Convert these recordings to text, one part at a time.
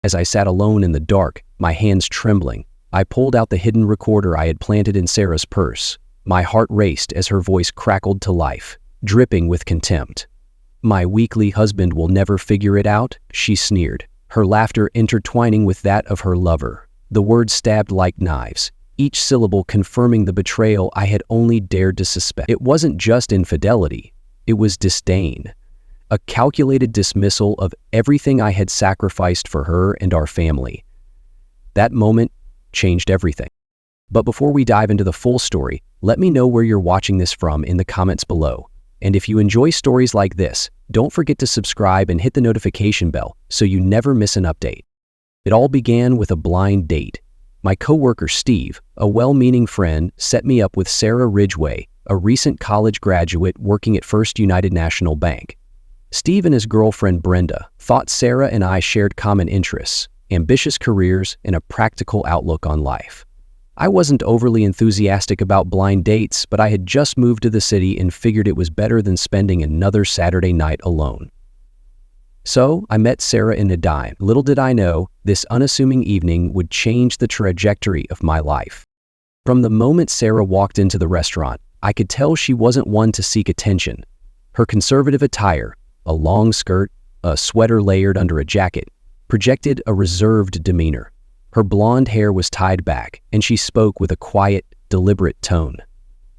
As I sat alone in the dark, my hands trembling, I pulled out the hidden recorder I had planted in Sarah's purse. My heart raced as her voice crackled to life, dripping with contempt. "My weakly husband will never figure it out," she sneered, her laughter intertwining with that of her lover. The words stabbed like knives, each syllable confirming the betrayal I had only dared to suspect. It wasn't just infidelity, it was disdain. A calculated dismissal of everything I had sacrificed for her and our family. That moment changed everything. But before we dive into the full story, let me know where you're watching this from in the comments below. And if you enjoy stories like this, don't forget to subscribe and hit the notification bell so you never miss an update. It all began with a blind date. My coworker Steve, a well-meaning friend, set me up with Sarah Ridgway, a recent college graduate working at First United National Bank. Steve and his girlfriend Brenda thought Sarah and I shared common interests, ambitious careers, and a practical outlook on life. I wasn't overly enthusiastic about blind dates, but I had just moved to the city and figured it was better than spending another Saturday night alone. So I met Sarah in a dime. Little did I know, this unassuming evening would change the trajectory of my life. From the moment Sarah walked into the restaurant, I could tell she wasn't one to seek attention. Her conservative attire, a long skirt, a sweater layered under a jacket, projected a reserved demeanor. Her blonde hair was tied back, and she spoke with a quiet, deliberate tone.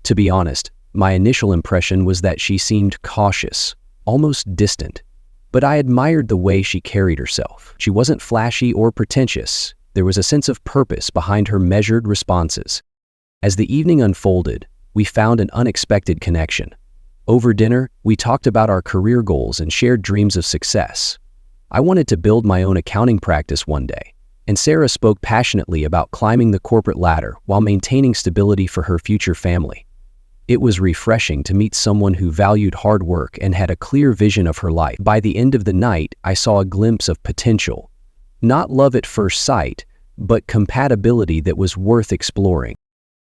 To be honest, my initial impression was that she seemed cautious, almost distant. But I admired the way she carried herself. She wasn't flashy or pretentious. There was a sense of purpose behind her measured responses. As the evening unfolded, we found an unexpected connection. Over dinner, we talked about our career goals and shared dreams of success. I wanted to build my own accounting practice one day, and Sarah spoke passionately about climbing the corporate ladder while maintaining stability for her future family. It was refreshing to meet someone who valued hard work and had a clear vision of her life. By the end of the night, I saw a glimpse of potential. Not love at first sight, but compatibility that was worth exploring.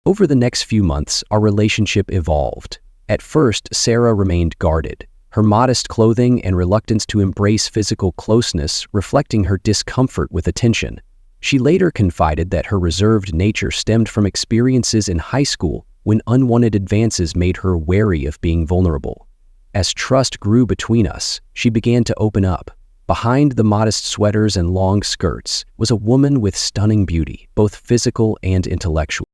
Over the next few months, our relationship evolved. At first, Sarah remained guarded, her modest clothing and reluctance to embrace physical closeness reflecting her discomfort with attention. She later confided that her reserved nature stemmed from experiences in high school when unwanted advances made her wary of being vulnerable. As trust grew between us, she began to open up. Behind the modest sweaters and long skirts was a woman with stunning beauty, both physical and intellectual.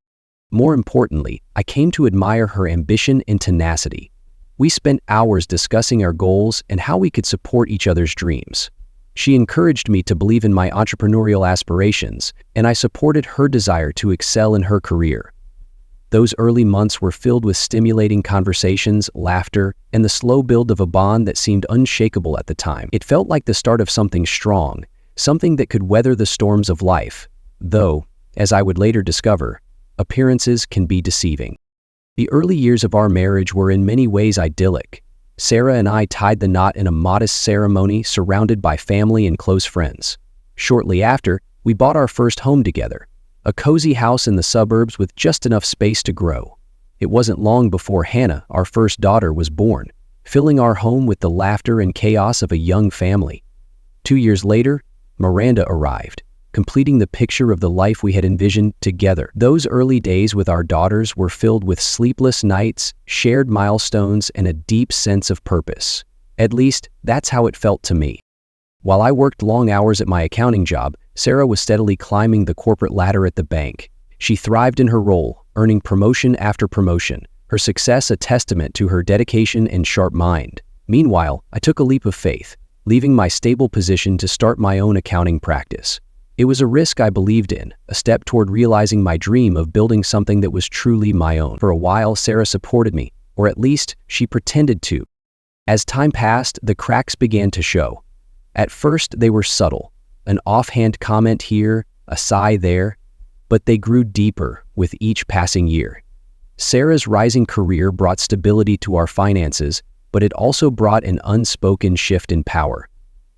More importantly, I came to admire her ambition and tenacity. We spent hours discussing our goals and how we could support each other's dreams. She encouraged me to believe in my entrepreneurial aspirations, and I supported her desire to excel in her career. Those early months were filled with stimulating conversations, laughter, and the slow build of a bond that seemed unshakable at the time. It felt like the start of something strong, something that could weather the storms of life, though, as I would later discover, appearances can be deceiving. The early years of our marriage were in many ways idyllic. Sarah and I tied the knot in a modest ceremony surrounded by family and close friends. Shortly after, we bought our first home together, a cozy house in the suburbs with just enough space to grow. It wasn't long before Hannah, our first daughter, was born, filling our home with the laughter and chaos of a young family. 2 years later, Miranda arrived, completing the picture of the life we had envisioned together. Those early days with our daughters were filled with sleepless nights, shared milestones, and a deep sense of purpose. At least, that's how it felt to me. While I worked long hours at my accounting job, Sarah was steadily climbing the corporate ladder at the bank. She thrived in her role, earning promotion after promotion, her success a testament to her dedication and sharp mind. Meanwhile, I took a leap of faith, leaving my stable position to start my own accounting practice. It was a risk I believed in, a step toward realizing my dream of building something that was truly my own. For a while, Sarah supported me, or at least she pretended to. As time passed, the cracks began to show. At first, they were subtle, an offhand comment here, a sigh there, but they grew deeper with each passing year. Sarah's rising career brought stability to our finances, but it also brought an unspoken shift in power.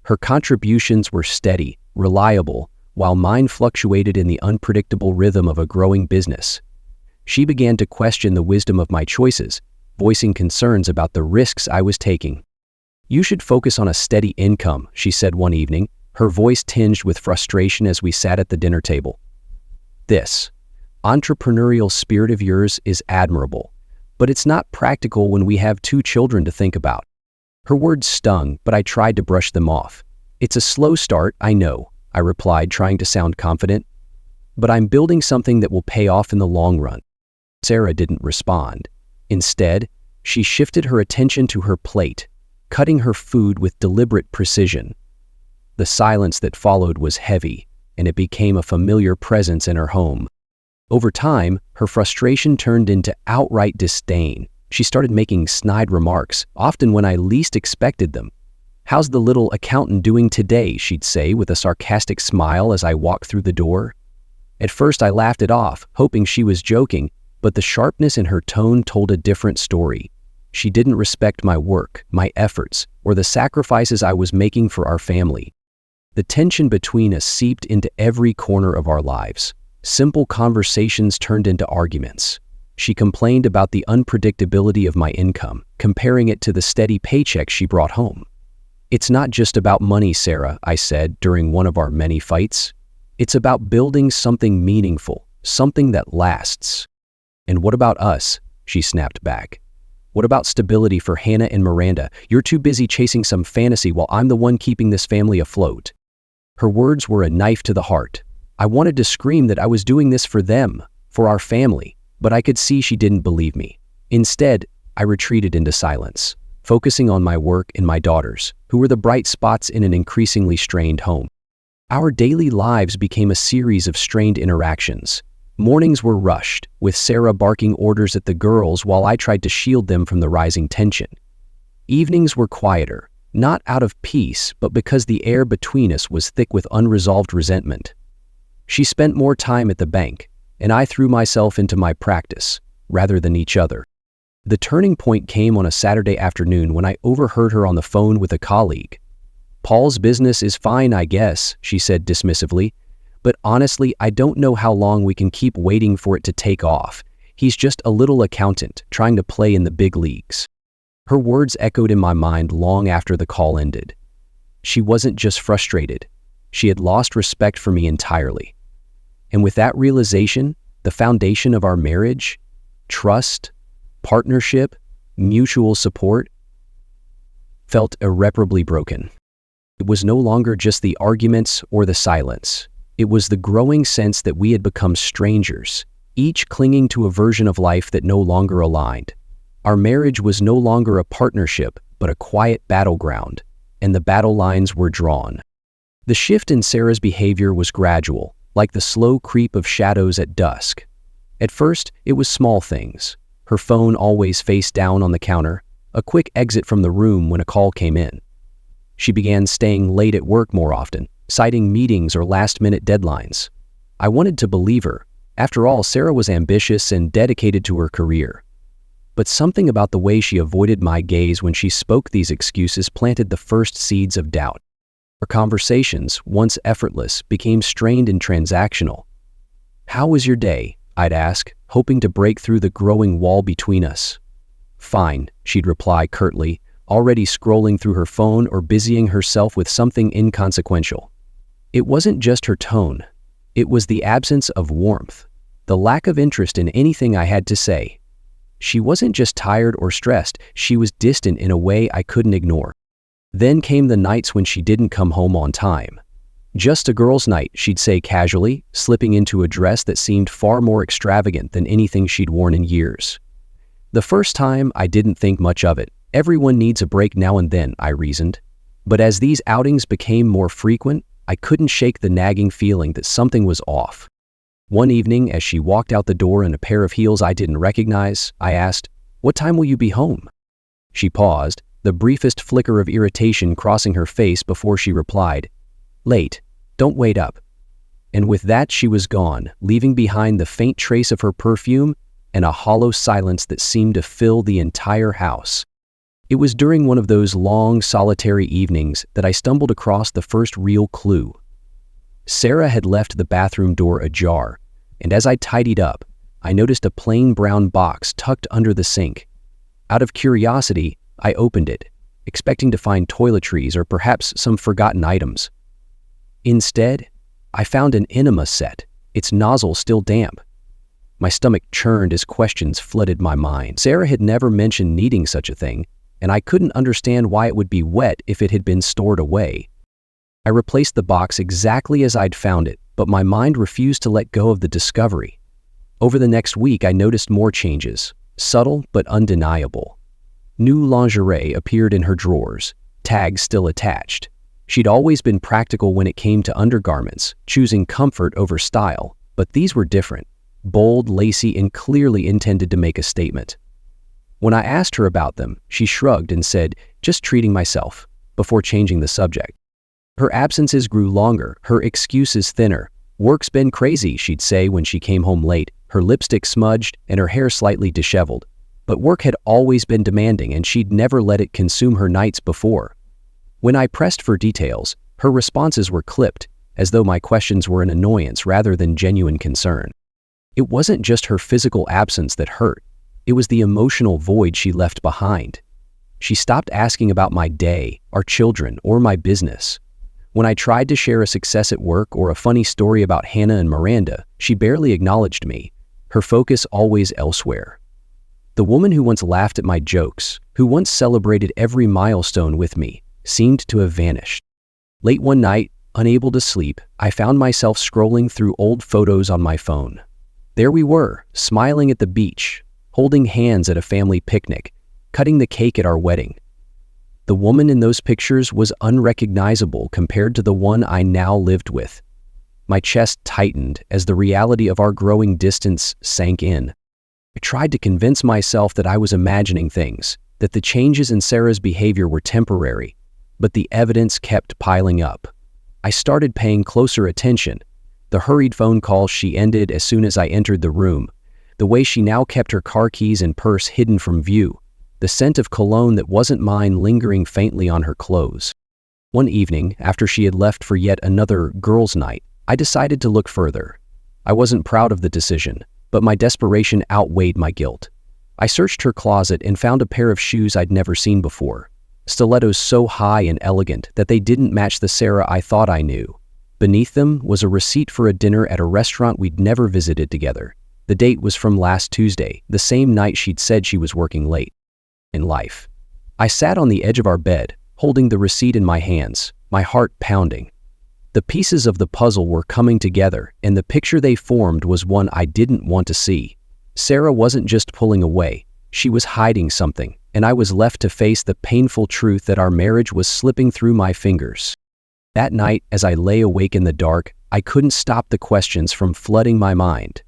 Her contributions were steady, reliable, while mine fluctuated in the unpredictable rhythm of a growing business. She began to question the wisdom of my choices, voicing concerns about the risks I was taking. "You should focus on a steady income," she said one evening, her voice tinged with frustration as we sat at the dinner table. "This entrepreneurial spirit of yours is admirable, but it's not practical when we have 2 children to think about." Her words stung, but I tried to brush them off. "It's a slow start, I know," I replied, trying to sound confident. "But I'm building something that will pay off in the long run." Sarah didn't respond. Instead, she shifted her attention to her plate, cutting her food with deliberate precision. The silence that followed was heavy, and it became a familiar presence in her home. Over time, her frustration turned into outright disdain. She started making snide remarks, often when I least expected them. "How's the little accountant doing today?" she'd say with a sarcastic smile as I walked through the door. At first, I laughed it off, hoping she was joking, but the sharpness in her tone told a different story. She didn't respect my work, my efforts, or the sacrifices I was making for our family. The tension between us seeped into every corner of our lives. Simple conversations turned into arguments. She complained about the unpredictability of my income, comparing it to the steady paycheck she brought home. "It's not just about money, Sarah," I said during one of our many fights. "It's about building something meaningful, something that lasts." "And what about us?" she snapped back. "What about stability for Hannah and Miranda? You're too busy chasing some fantasy while I'm the one keeping this family afloat." Her words were a knife to the heart. I wanted to scream that I was doing this for them, for our family, but I could see she didn't believe me. Instead, I retreated into silence, focusing on my work and my daughters, who were the bright spots in an increasingly strained home. Our daily lives became a series of strained interactions. Mornings were rushed, with Sarah barking orders at the girls while I tried to shield them from the rising tension. Evenings were quieter, not out of peace, but because the air between us was thick with unresolved resentment. She spent more time at the bank, and I threw myself into my practice, rather than each other. The turning point came on a Saturday afternoon when I overheard her on the phone with a colleague. "Paul's business is fine, I guess," she said dismissively, "but honestly, I don't know how long we can keep waiting for it to take off. He's just a little accountant trying to play in the big leagues." Her words echoed in my mind long after the call ended. She wasn't just frustrated. She had lost respect for me entirely. And with that realization, the foundation of our marriage, trust, partnership, mutual support, felt irreparably broken. It was no longer just the arguments or the silence. It was the growing sense that we had become strangers, each clinging to a version of life that no longer aligned. Our marriage was no longer a partnership, but a quiet battleground, and the battle lines were drawn. The shift in Sarah's behavior was gradual, like the slow creep of shadows at dusk. At first, it was small things. Her phone always face down on the counter, a quick exit from the room when a call came in. She began staying late at work more often, citing meetings or last-minute deadlines. I wanted to believe her. After all, Sarah was ambitious and dedicated to her career. But something about the way she avoided my gaze when she spoke these excuses planted the first seeds of doubt. Our conversations, once effortless, became strained and transactional. "How was your day?" I'd ask, hoping to break through the growing wall between us. "Fine," she'd reply curtly, already scrolling through her phone or busying herself with something inconsequential. It wasn't just her tone. It was the absence of warmth, the lack of interest in anything I had to say. She wasn't just tired or stressed, she was distant in a way I couldn't ignore. Then came the nights when she didn't come home on time. "Just a girls' night," she'd say casually, slipping into a dress that seemed far more extravagant than anything she'd worn in years. The first time, I didn't think much of it. Everyone needs a break now and then, I reasoned. But as these outings became more frequent, I couldn't shake the nagging feeling that something was off. One evening, as she walked out the door in a pair of heels I didn't recognize, I asked, "What time will you be home?" She paused, the briefest flicker of irritation crossing her face before she replied, "Late. Don't wait up." And with that, she was gone, leaving behind the faint trace of her perfume and a hollow silence that seemed to fill the entire house. It was during one of those long, solitary evenings that I stumbled across the first real clue. Sarah had left the bathroom door ajar, and as I tidied up, I noticed a plain brown box tucked under the sink. Out of curiosity, I opened it, expecting to find toiletries or perhaps some forgotten items. Instead, I found an enema set, its nozzle still damp. My stomach churned as questions flooded my mind. Sarah had never mentioned needing such a thing, and I couldn't understand why it would be wet if it had been stored away. I replaced the box exactly as I'd found it, but my mind refused to let go of the discovery. Over the next week, I noticed more changes, subtle but undeniable. New lingerie appeared in her drawers, tags still attached. She'd always been practical when it came to undergarments, choosing comfort over style, but these were different, bold, lacy, and clearly intended to make a statement. When I asked her about them, she shrugged and said, "Just treating myself," before changing the subject. Her absences grew longer, her excuses thinner. "Work's been crazy," she'd say when she came home late, her lipstick smudged and her hair slightly disheveled. But work had always been demanding, and she'd never let it consume her nights before. When I pressed for details, her responses were clipped, as though my questions were an annoyance rather than genuine concern. It wasn't just her physical absence that hurt. It was the emotional void she left behind. She stopped asking about my day, our children, or my business. When I tried to share a success at work or a funny story about Hannah and Miranda, she barely acknowledged me, her focus always elsewhere. The woman who once laughed at my jokes, who once celebrated every milestone with me, seemed to have vanished. Late one night, unable to sleep, I found myself scrolling through old photos on my phone. There we were, smiling at the beach, holding hands at a family picnic, cutting the cake at our wedding. The woman in those pictures was unrecognizable compared to the one I now lived with. My chest tightened as the reality of our growing distance sank in. I tried to convince myself that I was imagining things, that the changes in Sarah's behavior were temporary, but the evidence kept piling up. I started paying closer attention. The hurried phone calls she ended as soon as I entered the room, the way she now kept her car keys and purse hidden from view, the scent of cologne that wasn't mine lingering faintly on her clothes. One evening, after she had left for yet another girls' night, I decided to look further. I wasn't proud of the decision, but my desperation outweighed my guilt. I searched her closet and found a pair of shoes I'd never seen before, stilettos so high and elegant that they didn't match the Sarah I thought I knew. Beneath them was a receipt for a dinner at a restaurant we'd never visited together. The date was from last Tuesday, the same night she'd said she was working late. In life. I sat on the edge of our bed, holding the receipt in my hands, my heart pounding. The pieces of the puzzle were coming together, and the picture they formed was one I didn't want to see. Sarah wasn't just pulling away, she was hiding something, and I was left to face the painful truth that our marriage was slipping through my fingers. That night, as I lay awake in the dark, I couldn't stop the questions from flooding my mind.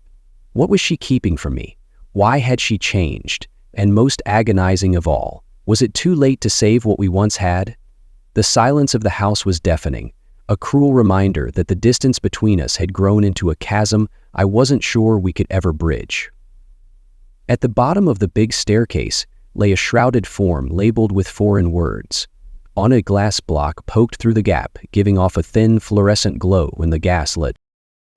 What was she keeping from me? Why had she changed? And most agonizing of all, was it too late to save what we once had? The silence of the house was deafening, a cruel reminder that the distance between us had grown into a chasm I wasn't sure we could ever bridge. At the bottom of the big staircase lay a shrouded form labeled with foreign words. On a glass block poked through the gap, giving off a thin fluorescent glow when the gas lit.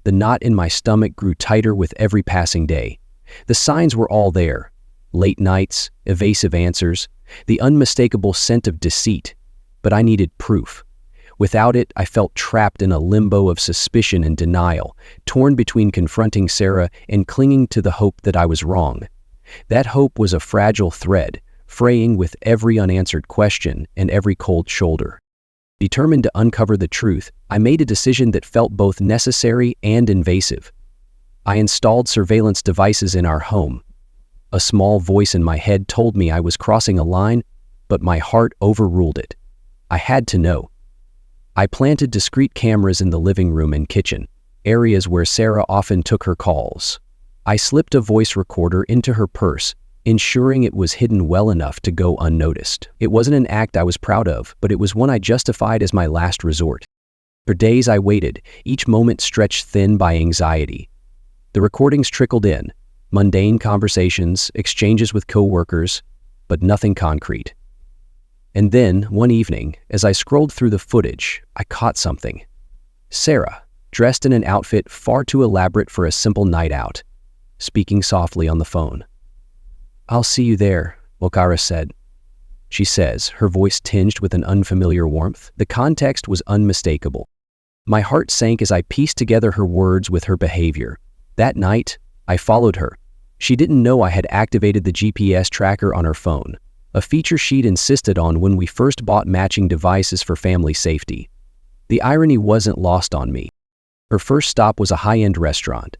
The knot in my stomach grew tighter with every passing day. The signs were all there. Late nights, evasive answers, the unmistakable scent of deceit. But I needed proof. Without it, I felt trapped in a limbo of suspicion and denial, torn between confronting Sarah and clinging to the hope that I was wrong. That hope was a fragile thread, fraying with every unanswered question and every cold shoulder. Determined to uncover the truth, I made a decision that felt both necessary and invasive. I installed surveillance devices in our home. A small voice in my head told me I was crossing a line, but my heart overruled it. I had to know. I planted discreet cameras in the living room and kitchen, areas where Sarah often took her calls. I slipped a voice recorder into her purse, ensuring it was hidden well enough to go unnoticed. It wasn't an act I was proud of, but it was one I justified as my last resort. For days I waited, each moment stretched thin by anxiety. The recordings trickled in, mundane conversations, exchanges with coworkers, but nothing concrete. And then, one evening, as I scrolled through the footage, I caught something. Sarah, dressed in an outfit far too elaborate for a simple night out, speaking softly on the phone. "I'll see you there," Okara said. She says, her voice tinged with an unfamiliar warmth. The context was unmistakable. My heart sank as I pieced together her words with her behavior. That night, I followed her. She didn't know I had activated the GPS tracker on her phone, a feature she'd insisted on when we first bought matching devices for family safety. The irony wasn't lost on me. Her first stop was a high-end restaurant.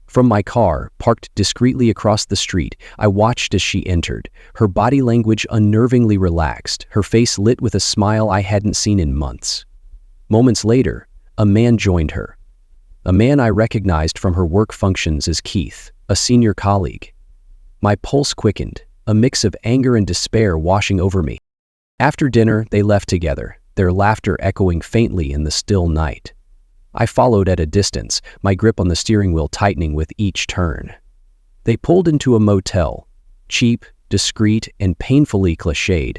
From my car, parked discreetly across the street, I watched as she entered, her body language unnervingly relaxed, her face lit with a smile I hadn't seen in months. Moments later, a man joined her. A man I recognized from her work functions as Keith, a senior colleague. My pulse quickened, a mix of anger and despair washing over me. After dinner, they left together, their laughter echoing faintly in the still night. I followed at a distance, my grip on the steering wheel tightening with each turn. They pulled into a motel, cheap, discreet, and painfully cliched.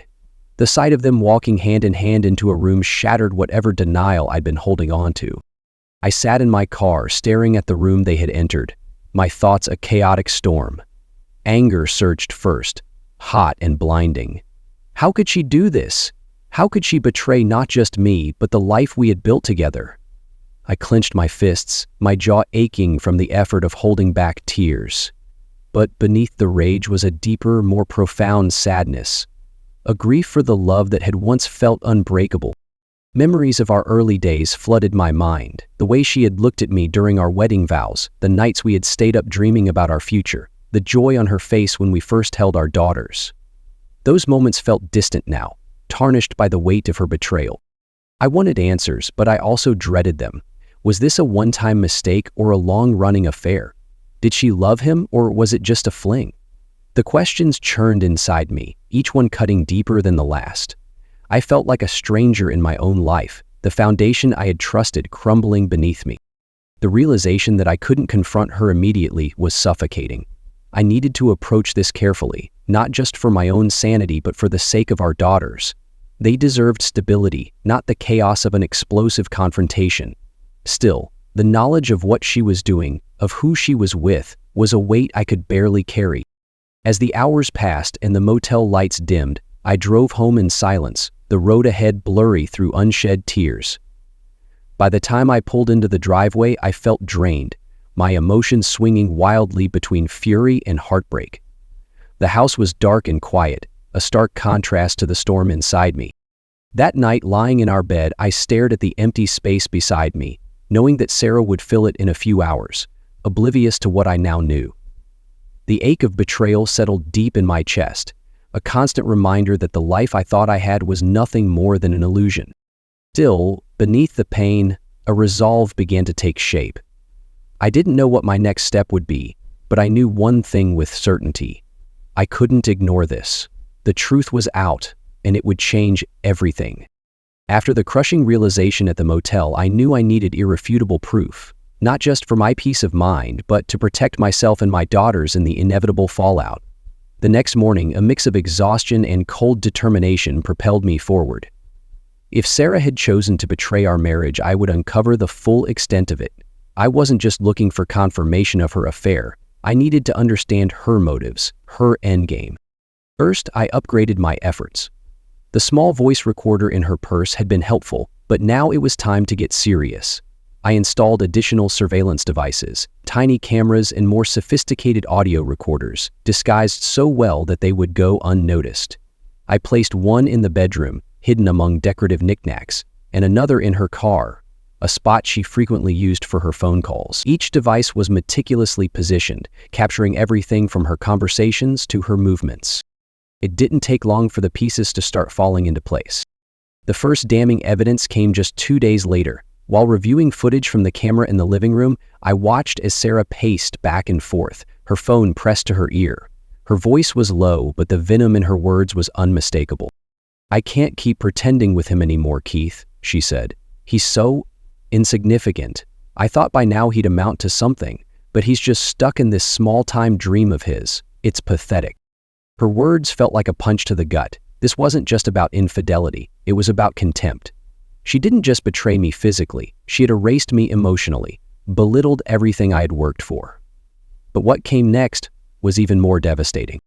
The sight of them walking hand in hand into a room shattered whatever denial I'd been holding on to. I sat in my car, staring at the room they had entered, my thoughts a chaotic storm. Anger surged first, hot and blinding. How could she do this? How could she betray not just me, but the life we had built together? I clenched my fists, my jaw aching from the effort of holding back tears. But beneath the rage was a deeper, more profound sadness, a grief for the love that had once felt unbreakable. Memories of our early days flooded my mind, the way she had looked at me during our wedding vows, the nights we had stayed up dreaming about our future, the joy on her face when we first held our daughters. Those moments felt distant now, tarnished by the weight of her betrayal. I wanted answers, but I also dreaded them. Was this a one-time mistake or a long-running affair? Did she love him, or was it just a fling? The questions churned inside me, each one cutting deeper than the last. I felt like a stranger in my own life, the foundation I had trusted crumbling beneath me. The realization that I couldn't confront her immediately was suffocating. I needed to approach this carefully, not just for my own sanity but for the sake of our daughters. They deserved stability, not the chaos of an explosive confrontation. Still, the knowledge of what she was doing, of who she was with, was a weight I could barely carry. As the hours passed and the motel lights dimmed, I drove home in silence, the road ahead blurry through unshed tears. By the time I pulled into the driveway, I felt drained, my emotions swinging wildly between fury and heartbreak. The house was dark and quiet, a stark contrast to the storm inside me. That night, lying in our bed, I stared at the empty space beside me, knowing that Sarah would fill it in a few hours, oblivious to what I now knew. The ache of betrayal settled deep in my chest, a constant reminder that the life I thought I had was nothing more than an illusion. Still, beneath the pain, a resolve began to take shape. I didn't know what my next step would be, but I knew one thing with certainty. I couldn't ignore this. The truth was out, and it would change everything. After the crushing realization at the motel, I knew I needed irrefutable proof, not just for my peace of mind, but to protect myself and my daughters in the inevitable fallout. The next morning, a mix of exhaustion and cold determination propelled me forward. If Sarah had chosen to betray our marriage, I would uncover the full extent of it. I wasn't just looking for confirmation of her affair. I needed to understand her motives, her endgame. First, I upgraded my efforts. The small voice recorder in her purse had been helpful, but now it was time to get serious. I installed additional surveillance devices, tiny cameras and more sophisticated audio recorders, disguised so well that they would go unnoticed. I placed one in the bedroom, hidden among decorative knickknacks, and another in her car, a spot she frequently used for her phone calls. Each device was meticulously positioned, capturing everything from her conversations to her movements. It didn't take long for the pieces to start falling into place. The first damning evidence came just 2 days later. While reviewing footage from the camera in the living room, I watched as Sarah paced back and forth, her phone pressed to her ear. Her voice was low, but the venom in her words was unmistakable. "I can't keep pretending with him anymore, Keith," she said. "He's so insignificant. I thought by now he'd amount to something, but he's just stuck in this small-time dream of his. It's pathetic." Her words felt like a punch to the gut. This wasn't just about infidelity, it was about contempt. She didn't just betray me physically, she had erased me emotionally, belittled everything I had worked for. But what came next was even more devastating.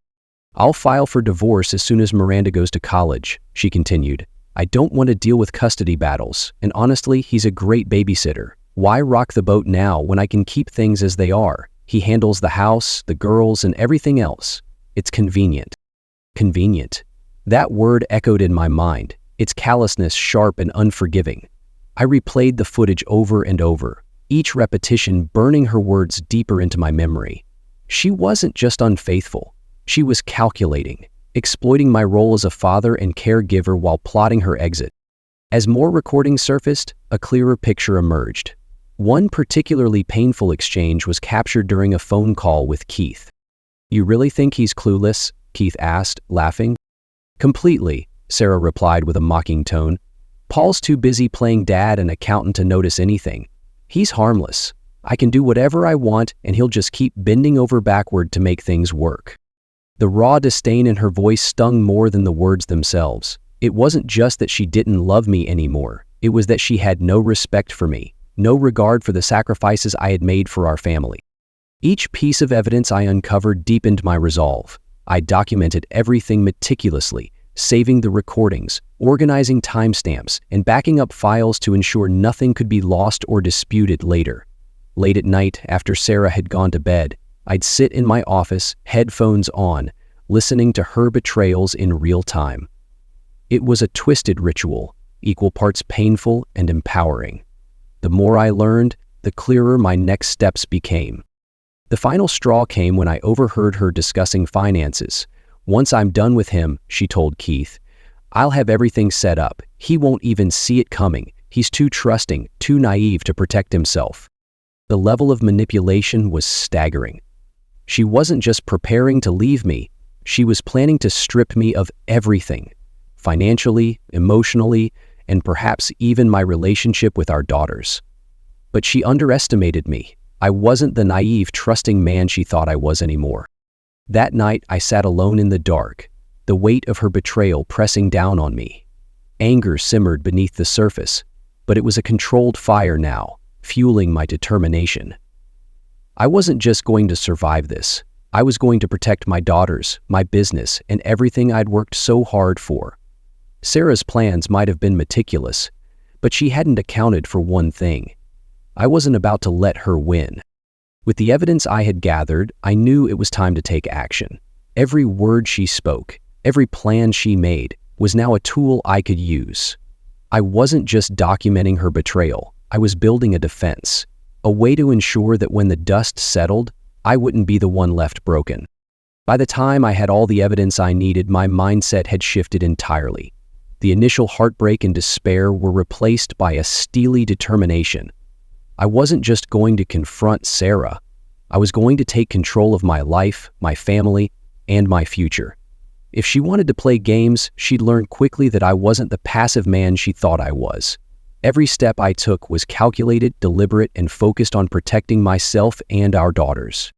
"I'll file for divorce as soon as Miranda goes to college," she continued. I don't want to deal with custody battles, and honestly, he's a great babysitter. Why rock the boat now when I can keep things as they are? He handles the house, the girls, and everything else. It's convenient. Convenient. That word echoed in my mind, its callousness sharp and unforgiving. I replayed the footage over and over, each repetition burning her words deeper into my memory. She wasn't just unfaithful. She was calculating, exploiting my role as a father and caregiver while plotting her exit. As more recordings surfaced, a clearer picture emerged. One particularly painful exchange was captured during a phone call with Keith. "You really think he's clueless?" Keith asked, laughing. "Completely," Sarah replied with a mocking tone. "Paul's too busy playing dad and accountant to notice anything. He's harmless. I can do whatever I want and he'll just keep bending over backward to make things work." The raw disdain in her voice stung more than the words themselves. It wasn't just that she didn't love me anymore. It was that she had no respect for me, no regard for the sacrifices I had made for our family. Each piece of evidence I uncovered deepened my resolve. I documented everything meticulously, saving the recordings, organizing timestamps, and backing up files to ensure nothing could be lost or disputed later. Late at night, after Sarah had gone to bed, I'd sit in my office, headphones on, listening to her betrayals in real time. It was a twisted ritual, equal parts painful and empowering. The more I learned, the clearer my next steps became. The final straw came when I overheard her discussing finances. "Once I'm done with him," she told Keith, "I'll have everything set up. He won't even see it coming. He's too trusting, too naive to protect himself." The level of manipulation was staggering. She wasn't just preparing to leave me, she was planning to strip me of everything, financially, emotionally, and perhaps even my relationship with our daughters. But she underestimated me. I wasn't the naive, trusting man she thought I was anymore. That night, I sat alone in the dark, the weight of her betrayal pressing down on me. Anger simmered beneath the surface, but it was a controlled fire now, fueling my determination. I wasn't just going to survive this. I was going to protect my daughters, my business, and everything I'd worked so hard for. Sarah's plans might have been meticulous, but she hadn't accounted for one thing. I wasn't about to let her win. With the evidence I had gathered, I knew it was time to take action. Every word she spoke, every plan she made, was now a tool I could use. I wasn't just documenting her betrayal, I was building a defense, a way to ensure that when the dust settled, I wouldn't be the one left broken. By the time I had all the evidence I needed, my mindset had shifted entirely. The initial heartbreak and despair were replaced by a steely determination. I wasn't just going to confront Sarah. I was going to take control of my life, my family, and my future. If she wanted to play games, she'd learn quickly that I wasn't the passive man she thought I was. Every step I took was calculated, deliberate, and focused on protecting myself and our daughters.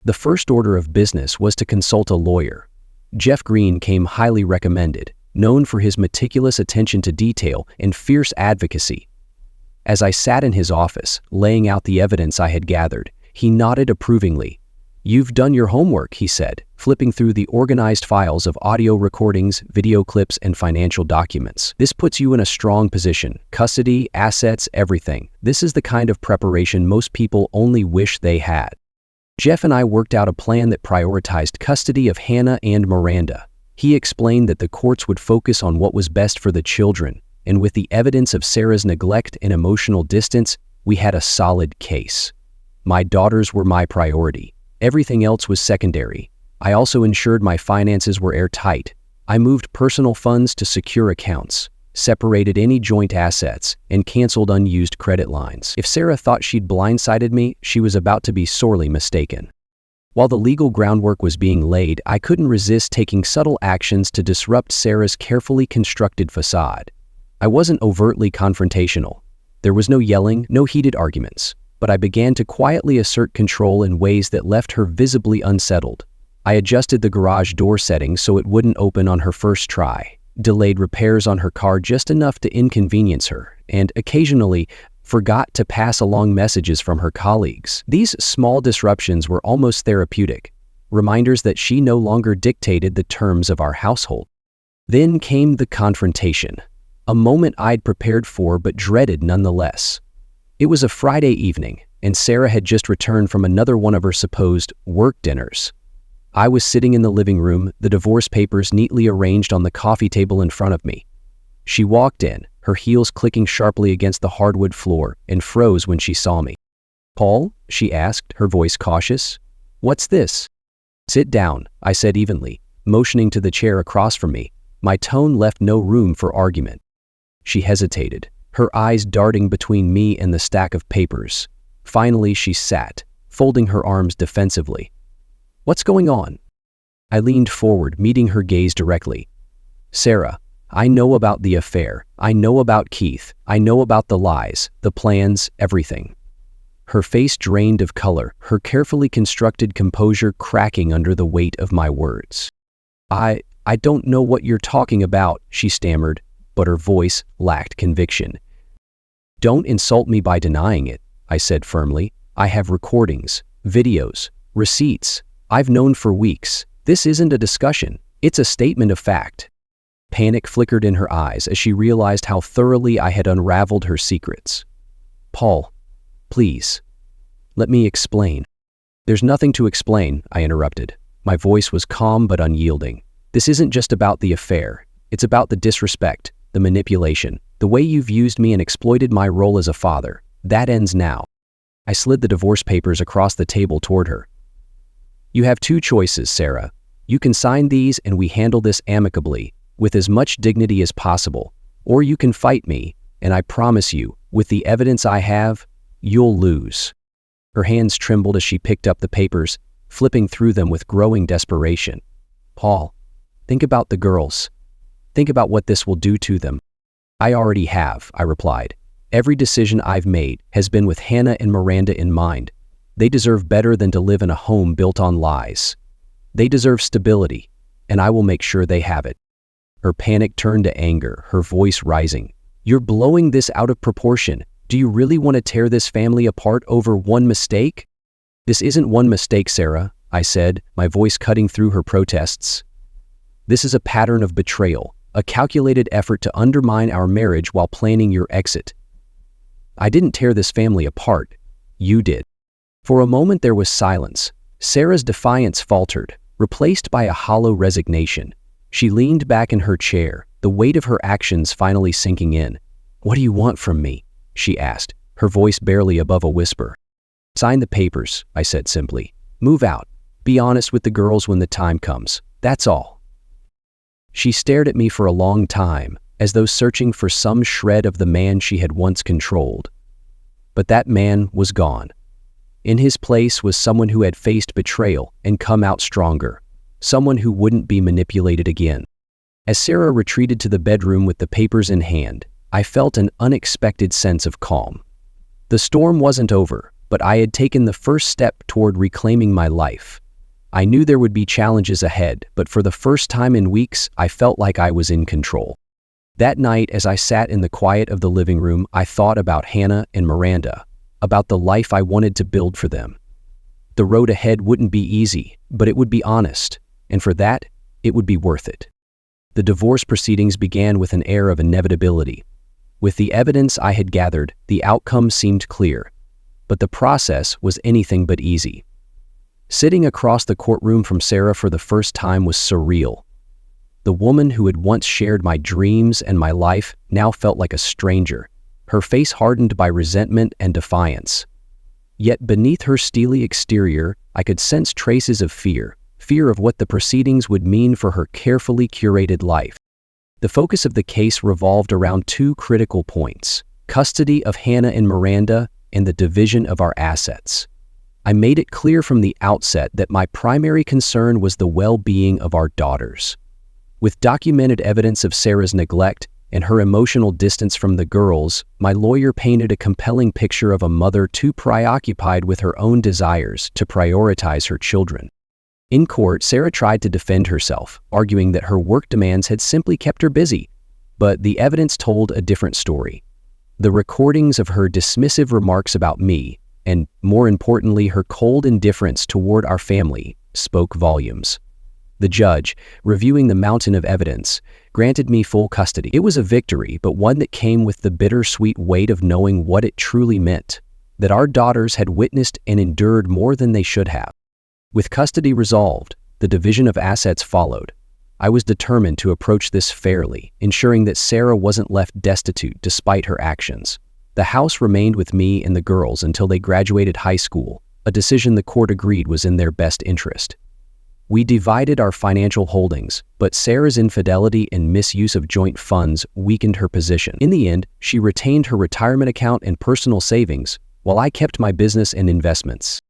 The first order of business was to consult a lawyer. Jeff Green came highly recommended, known for his meticulous attention to detail and fierce advocacy. As I sat in his office, laying out the evidence I had gathered, he nodded approvingly. "You've done your homework," he said, flipping through the organized files of audio recordings, video clips, and financial documents. "This puts you in a strong position. Custody, assets, everything. This is the kind of preparation most people only wish they had." Jeff and I worked out a plan that prioritized custody of Hannah and Miranda. He explained that the courts would focus on what was best for the children, and with the evidence of Sarah's neglect and emotional distance, we had a solid case. My daughters were my priority. Everything else was secondary. I also ensured my finances were airtight. I moved personal funds to secure accounts, separated any joint assets, and canceled unused credit lines. If Sarah thought she'd blindsided me, she was about to be sorely mistaken. While the legal groundwork was being laid, I couldn't resist taking subtle actions to disrupt Sarah's carefully constructed facade. I wasn't overtly confrontational. There was no yelling, no heated arguments, but I began to quietly assert control in ways that left her visibly unsettled. I adjusted the garage door setting so it wouldn't open on her first try, delayed repairs on her car just enough to inconvenience her, and occasionally forgot to pass along messages from her colleagues. These small disruptions were almost therapeutic, reminders that she no longer dictated the terms of our household. Then came the confrontation. a moment I'd prepared for but dreaded nonetheless. It was a Friday evening, and Sarah had just returned from another one of her supposed work dinners. I was sitting in the living room, the divorce papers neatly arranged on the coffee table in front of me. She walked in, her heels clicking sharply against the hardwood floor, and froze when she saw me. "Paul?" she asked, her voice cautious. "What's this?" "Sit down," I said evenly, motioning to the chair across from me. My tone left no room for argument. She hesitated, her eyes darting between me and the stack of papers. Finally, she sat, folding her arms defensively. "What's going on?" I leaned forward, meeting her gaze directly. "Sarah, I know about the affair. I know about Keith. I know about the lies, the plans, everything." Her face drained of color, her carefully constructed composure cracking under the weight of my words. I don't know what you're talking about," she stammered, but her voice lacked conviction. "Don't insult me by denying it," I said firmly. "I have recordings, videos, receipts. I've known for weeks. This isn't a discussion. It's a statement of fact." Panic flickered in her eyes as she realized how thoroughly I had unraveled her secrets. "Paul, please, let me explain." "There's nothing to explain," I interrupted. My voice was calm but unyielding. "This isn't just about the affair. It's about the disrespect, the manipulation, the way you've used me and exploited my role as a father. That ends now." I slid the divorce papers across the table toward her. "You have two choices, Sarah. You can sign these and we handle this amicably, with as much dignity as possible, or you can fight me, and I promise you, with the evidence I have, you'll lose." Her hands trembled as she picked up the papers, flipping through them with growing desperation. "Paul, think about the girls. Think about what this will do to them." "I already have," I replied. "Every decision I've made has been with Hannah and Miranda in mind. They deserve better than to live in a home built on lies. They deserve stability, and I will make sure they have it." Her panic turned to anger, her voice rising. "You're blowing this out of proportion. Do you really want to tear this family apart over one mistake?" "This isn't one mistake, Sarah," I said, my voice cutting through her protests. "This is a pattern of betrayal, a calculated effort to undermine our marriage while planning your exit. I didn't tear this family apart. You did." For a moment there was silence. Sarah's defiance faltered, replaced by a hollow resignation. She leaned back in her chair, the weight of her actions finally sinking in. "What do you want from me?" she asked, her voice barely above a whisper. "Sign the papers," I said simply. "Move out. Be honest with the girls when the time comes. That's all." She stared at me for a long time, as though searching for some shred of the man she had once controlled. But that man was gone. In his place was someone who had faced betrayal and come out stronger, someone who wouldn't be manipulated again. As Sarah retreated to the bedroom with the papers in hand, I felt an unexpected sense of calm. The storm wasn't over, but I had taken the first step toward reclaiming my life. I knew there would be challenges ahead, but for the first time in weeks, I felt like I was in control. That night, as I sat in the quiet of the living room, I thought about Hannah and Miranda, about the life I wanted to build for them. The road ahead wouldn't be easy, but it would be honest, and for that, it would be worth it. The divorce proceedings began with an air of inevitability. With the evidence I had gathered, the outcome seemed clear, but the process was anything but easy. Sitting across the courtroom from Sarah for the first time was surreal. The woman who had once shared my dreams and my life now felt like a stranger, her face hardened by resentment and defiance. Yet beneath her steely exterior, I could sense traces of fear of what the proceedings would mean for her carefully curated life. The focus of the case revolved around two critical points: custody of Hannah and Miranda and the division of our assets. I made it clear from the outset that my primary concern was the well-being of our daughters. With documented evidence of Sarah's neglect and her emotional distance from the girls, my lawyer painted a compelling picture of a mother too preoccupied with her own desires to prioritize her children. In court, Sarah tried to defend herself, arguing that her work demands had simply kept her busy, but the evidence told a different story. The recordings of her dismissive remarks about me, and more importantly, her cold indifference toward our family, spoke volumes. The judge, reviewing the mountain of evidence, granted me full custody. It was a victory, but one that came with the bittersweet weight of knowing what it truly meant, that our daughters had witnessed and endured more than they should have. With custody resolved, the division of assets followed. I was determined to approach this fairly, ensuring that Sarah wasn't left destitute despite her actions. The house remained with me and the girls until they graduated high school, a decision the court agreed was in their best interest. We divided our financial holdings, but Sarah's infidelity and misuse of joint funds weakened her position. In the end, she retained her retirement account and personal savings, while I kept my business and investments.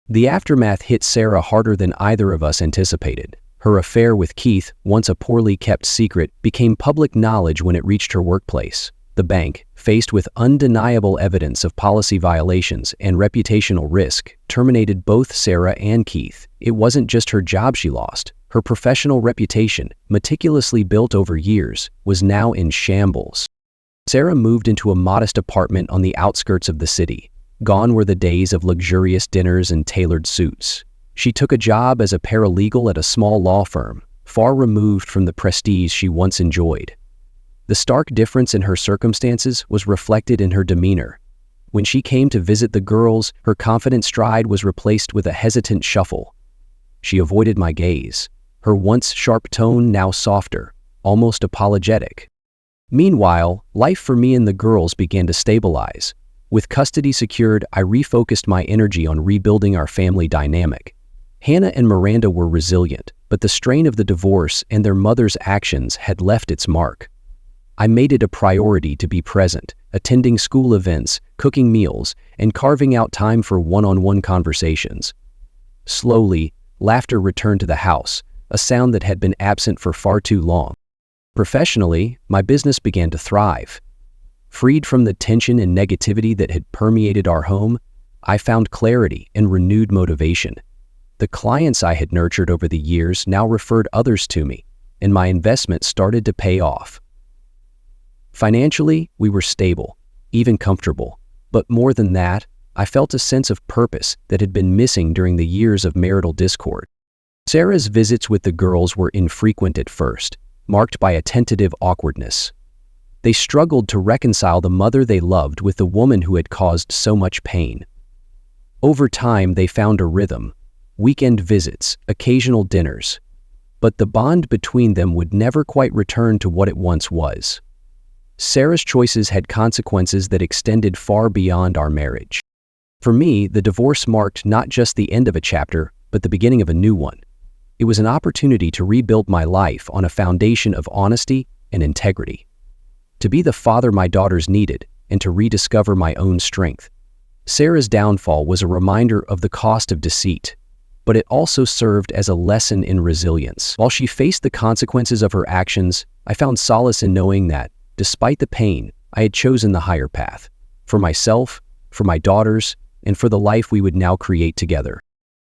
The aftermath hit Sarah harder than either of us anticipated. Her affair with Keith, once a poorly kept secret, became public knowledge when it reached her workplace. The bank, faced with undeniable evidence of policy violations and reputational risk, terminated both Sarah and Keith. It wasn't just her job she lost. Her professional reputation, meticulously built over years, was now in shambles. Sarah moved into a modest apartment on the outskirts of the city. Gone were the days of luxurious dinners and tailored suits. She took a job as a paralegal at a small law firm, far removed from the prestige she once enjoyed. The stark difference in her circumstances was reflected in her demeanor. When she came to visit the girls, her confident stride was replaced with a hesitant shuffle. She avoided my gaze, her once sharp tone now softer, almost apologetic. Meanwhile, life for me and the girls began to stabilize. With custody secured, I refocused my energy on rebuilding our family dynamic. Hannah and Miranda were resilient, but the strain of the divorce and their mother's actions had left its mark. I made it a priority to be present, attending school events, cooking meals, and carving out time for one-on-one conversations. Slowly, laughter returned to the house, a sound that had been absent for far too long. Professionally, my business began to thrive. Freed from the tension and negativity that had permeated our home, I found clarity and renewed motivation. The clients I had nurtured over the years now referred others to me, and my investment started to pay off. Financially, we were stable, even comfortable, but more than that, I felt a sense of purpose that had been missing during the years of marital discord. Sarah's visits with the girls were infrequent at first, marked by a tentative awkwardness. They struggled to reconcile the mother they loved with the woman who had caused so much pain. Over time, they found a rhythm: weekend visits, occasional dinners. But the bond between them would never quite return to what it once was. Sarah's choices had consequences that extended far beyond our marriage. For me, the divorce marked not just the end of a chapter, but the beginning of a new one. It was an opportunity to rebuild my life on a foundation of honesty and integrity. To be the father my daughters needed, and to rediscover my own strength. Sarah's downfall was a reminder of the cost of deceit, but it also served as a lesson in resilience. While she faced the consequences of her actions, I found solace in knowing that, despite the pain, I had chosen the higher path. For myself, for my daughters, and for the life we would now create together.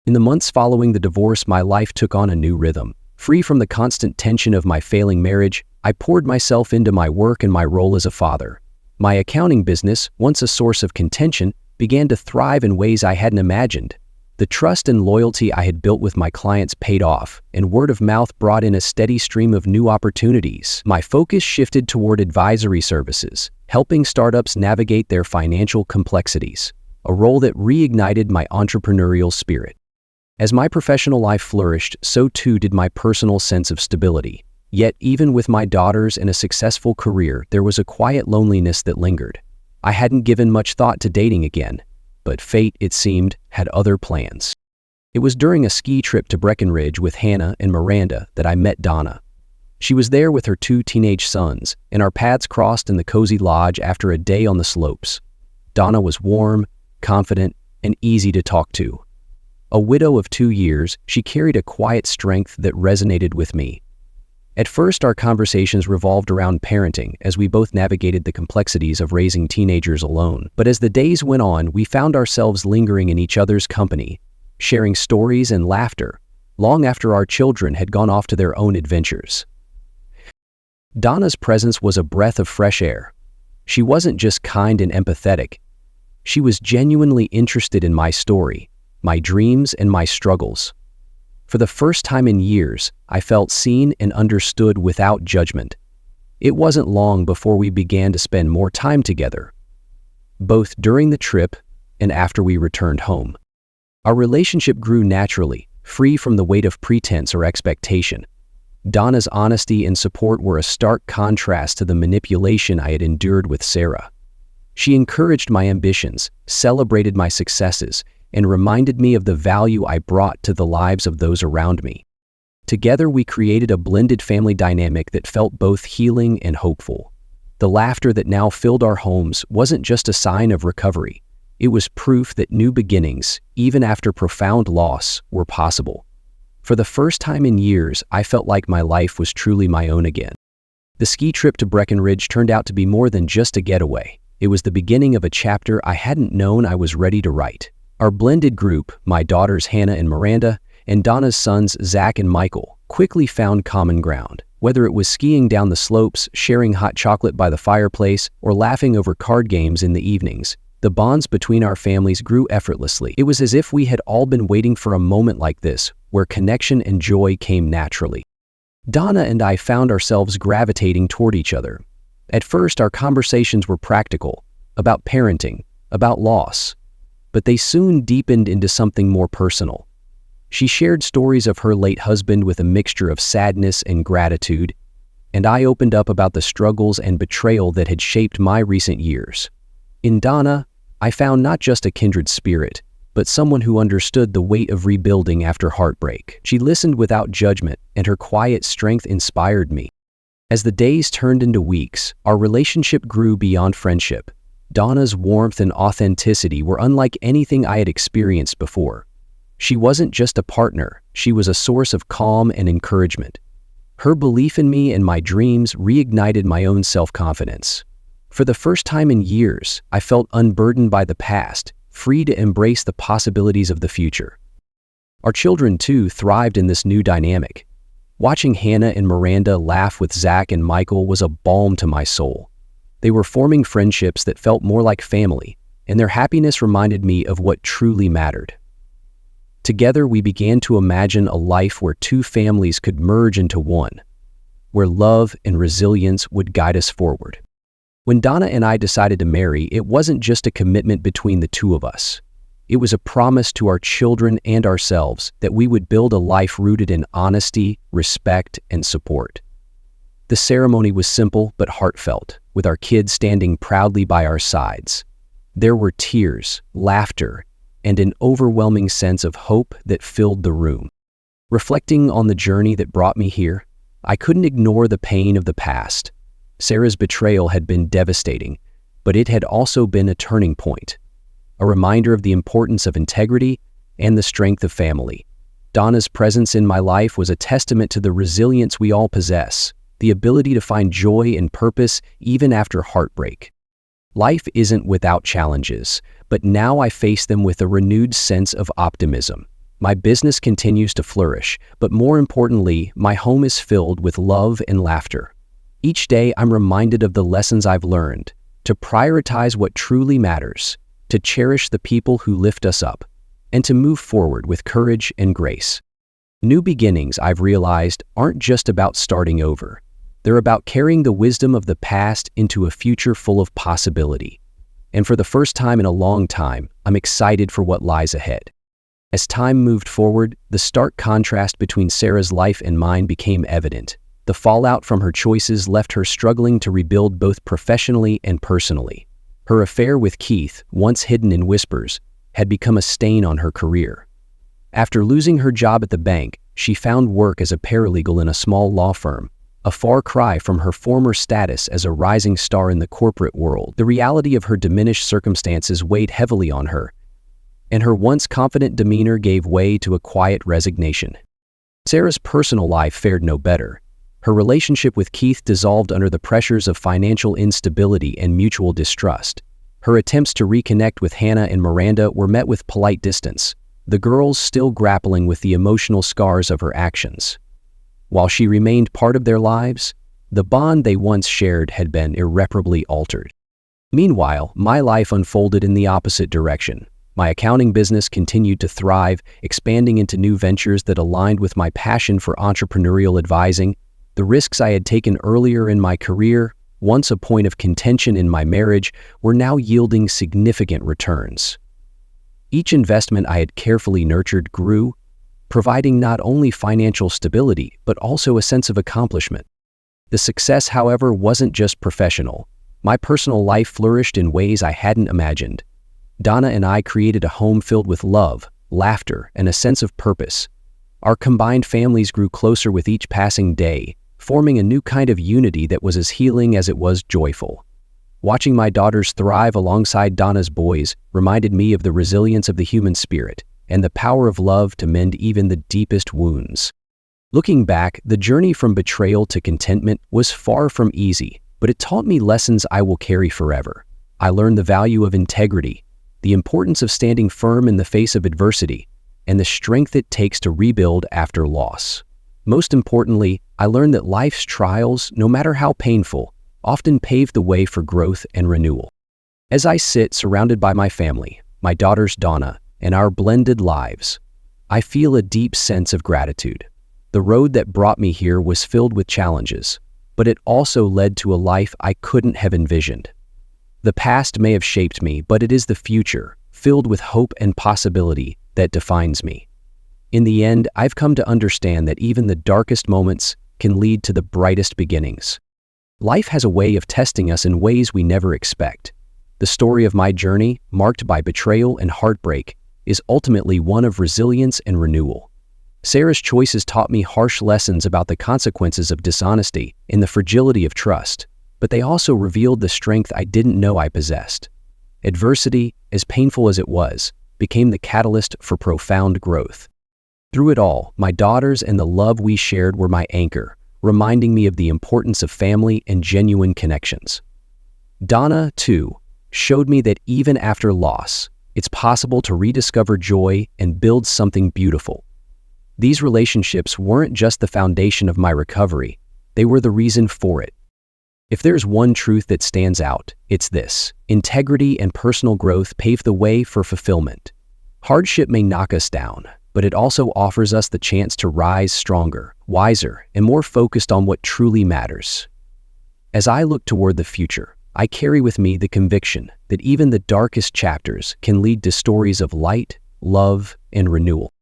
In the months following the divorce, my life took on a new rhythm. Free from the constant tension of my failing marriage, I poured myself into my work and my role as a father. My accounting business, once a source of contention, began to thrive in ways I hadn't imagined. The trust and loyalty I had built with my clients paid off, and word of mouth brought in a steady stream of new opportunities. My focus shifted toward advisory services, helping startups navigate their financial complexities, a role that reignited my entrepreneurial spirit. As my professional life flourished, so too did my personal sense of stability. Yet, even with my daughters and a successful career, there was a quiet loneliness that lingered. I hadn't given much thought to dating again, but fate, it seemed, had other plans. It was during a ski trip to Breckenridge with Hannah and Miranda that I met Donna. She was there with her 2 teenage sons, and our paths crossed in the cozy lodge after a day on the slopes. Donna was warm, confident, and easy to talk to. A widow of 2 years, she carried a quiet strength that resonated with me. At first, our conversations revolved around parenting as we both navigated the complexities of raising teenagers alone. But as the days went on, we found ourselves lingering in each other's company, sharing stories and laughter, long after our children had gone off to their own adventures. Donna's presence was a breath of fresh air. She wasn't just kind and empathetic. She was genuinely interested in my story, my dreams, and my struggles. For the first time in years, I felt seen and understood without judgment. It wasn't long before we began to spend more time together, both during the trip and after we returned home. Our relationship grew naturally, free from the weight of pretense or expectation. Donna's honesty and support were a stark contrast to the manipulation I had endured with Sarah. She encouraged my ambitions, celebrated my successes, and reminded me of the value I brought to the lives of those around me. Together, we created a blended family dynamic that felt both healing and hopeful. The laughter that now filled our homes wasn't just a sign of recovery. It was proof that new beginnings, even after profound loss, were possible. For the first time in years, I felt like my life was truly my own again. The ski trip to Breckenridge turned out to be more than just a getaway. It was the beginning of a chapter I hadn't known I was ready to write. Our blended group, my daughters Hannah and Miranda, and Donna's sons Zach and Michael, quickly found common ground. Whether it was skiing down the slopes, sharing hot chocolate by the fireplace, or laughing over card games in the evenings, the bonds between our families grew effortlessly. It was as if we had all been waiting for a moment like this, where connection and joy came naturally. Donna and I found ourselves gravitating toward each other. At first, our conversations were practical, about parenting, about loss, but they soon deepened into something more personal. She shared stories of her late husband with a mixture of sadness and gratitude, and I opened up about the struggles and betrayal that had shaped my recent years. In Donna, I found not just a kindred spirit, but someone who understood the weight of rebuilding after heartbreak. She listened without judgment, and her quiet strength inspired me. As the days turned into weeks, our relationship grew beyond friendship. Donna's warmth and authenticity were unlike anything I had experienced before. She wasn't just a partner, she was a source of calm and encouragement. Her belief in me and my dreams reignited my own self-confidence. For the first time in years, I felt unburdened by the past, free to embrace the possibilities of the future. Our children, too, thrived in this new dynamic. Watching Hannah and Miranda laugh with Zach and Michael was a balm to my soul. They were forming friendships that felt more like family, and their happiness reminded me of what truly mattered. Together, we began to imagine a life where two families could merge into one, where love and resilience would guide us forward. When Donna and I decided to marry, it wasn't just a commitment between the two of us. It was a promise to our children and ourselves that we would build a life rooted in honesty, respect, and support. The ceremony was simple but heartfelt, with our kids standing proudly by our sides. There were tears, laughter, and an overwhelming sense of hope that filled the room. Reflecting on the journey that brought me here, I couldn't ignore the pain of the past. Sarah's betrayal had been devastating, but it had also been a turning point, a reminder of the importance of integrity and the strength of family. Donna's presence in my life was a testament to the resilience we all possess, the ability to find joy and purpose even after heartbreak. Life isn't without challenges, but now I face them with a renewed sense of optimism. My business continues to flourish, but more importantly, my home is filled with love and laughter. Each day, I'm reminded of the lessons I've learned, to prioritize what truly matters, to cherish the people who lift us up, and to move forward with courage and grace. New beginnings, I've realized, aren't just about starting over. They're about carrying the wisdom of the past into a future full of possibility. And for the first time in a long time, I'm excited for what lies ahead. As time moved forward, the stark contrast between Sarah's life and mine became evident. The fallout from her choices left her struggling to rebuild both professionally and personally. Her affair with Keith, once hidden in whispers, had become a stain on her career. After losing her job at the bank, she found work as a paralegal in a small law firm, a far cry from her former status as a rising star in the corporate world. The reality of her diminished circumstances weighed heavily on her, and her once confident demeanor gave way to a quiet resignation. Sarah's personal life fared no better. Her relationship with Keith dissolved under the pressures of financial instability and mutual distrust. Her attempts to reconnect with Hannah and Miranda were met with polite distance, the girls still grappling with the emotional scars of her actions. While she remained part of their lives, the bond they once shared had been irreparably altered. Meanwhile, my life unfolded in the opposite direction. My accounting business continued to thrive, expanding into new ventures that aligned with my passion for entrepreneurial advising. The risks I had taken earlier in my career, once a point of contention in my marriage, were now yielding significant returns. Each investment I had carefully nurtured grew, providing not only financial stability but also a sense of accomplishment. The success, however, wasn't just professional. My personal life flourished in ways I hadn't imagined. Donna and I created a home filled with love, laughter, and a sense of purpose. Our combined families grew closer with each passing day, forming a new kind of unity that was as healing as it was joyful. Watching my daughters thrive alongside Donna's boys reminded me of the resilience of the human spirit and the power of love to mend even the deepest wounds. Looking back, the journey from betrayal to contentment was far from easy, but it taught me lessons I will carry forever. I learned the value of integrity, the importance of standing firm in the face of adversity, and the strength it takes to rebuild after loss. Most importantly, I learned that life's trials, no matter how painful, often pave the way for growth and renewal. As I sit surrounded by my family, my daughters Donna, and our blended lives, I feel a deep sense of gratitude. The road that brought me here was filled with challenges, but it also led to a life I couldn't have envisioned. The past may have shaped me, but it is the future, filled with hope and possibility, that defines me. In the end, I've come to understand that even the darkest moments can lead to the brightest beginnings. Life has a way of testing us in ways we never expect. The story of my journey, marked by betrayal and heartbreak, is ultimately one of resilience and renewal. Sarah's choices taught me harsh lessons about the consequences of dishonesty and the fragility of trust, but they also revealed the strength I didn't know I possessed. Adversity, as painful as it was, became the catalyst for profound growth. Through it all, my daughters and the love we shared were my anchor, reminding me of the importance of family and genuine connections. Donna, too, showed me that even after loss, it's possible to rediscover joy and build something beautiful. These relationships weren't just the foundation of my recovery, they were the reason for it. If there's one truth that stands out, it's this: integrity and personal growth pave the way for fulfillment. Hardship may knock us down, but it also offers us the chance to rise stronger, wiser, and more focused on what truly matters. As I look toward the future, I carry with me the conviction that even the darkest chapters can lead to stories of light, love, and renewal.